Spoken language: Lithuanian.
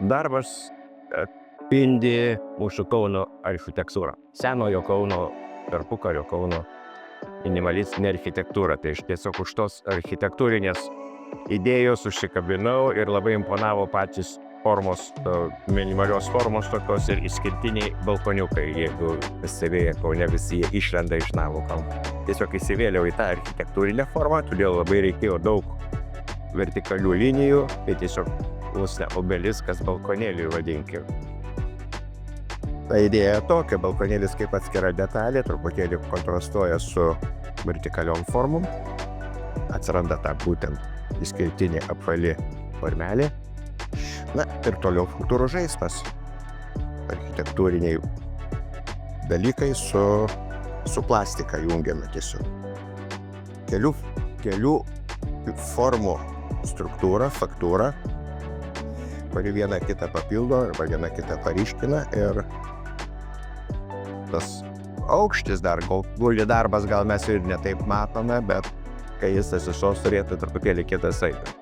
darbas atspindi mūsų Kauno architektūrą. Senojo Kauno, tarpukario Kauno minimalistinė architektūra. Tai aš tiesiog už tos architektūrinės idėjos užsikabinau ir labai imponavo patys formos, minimalios formos tokios ir išskirtiniai balkoniukai, jeigu pastebėję, Kaune visi jie išlenda iš namo kampo. Tiesiog įsivėliau į tą architektūrinę formą, todėl labai reikėjo daug vertikalių linijų, tai tiesiog vos ne obeliskas balkonėliui vadinkim. Ta idėja tokia, balkonėlis kaip atskira detalė, truputėlį kontrastuoja su vertikaliom formom, atsiranda ta būtent išskirtinė apvali formelė. Na ir toliau faktūrų žaismas, architektūriniai dalykai su plastika jungiame tiesiog. Kelių formų struktūra, faktūra, kuri viena kitą papildo arba viena kitą paryškina ir tas aukštis dar, guli darbas gal mes ir netaip matome, bet kai jis atsisos turėtų truputėlį kitas eiti.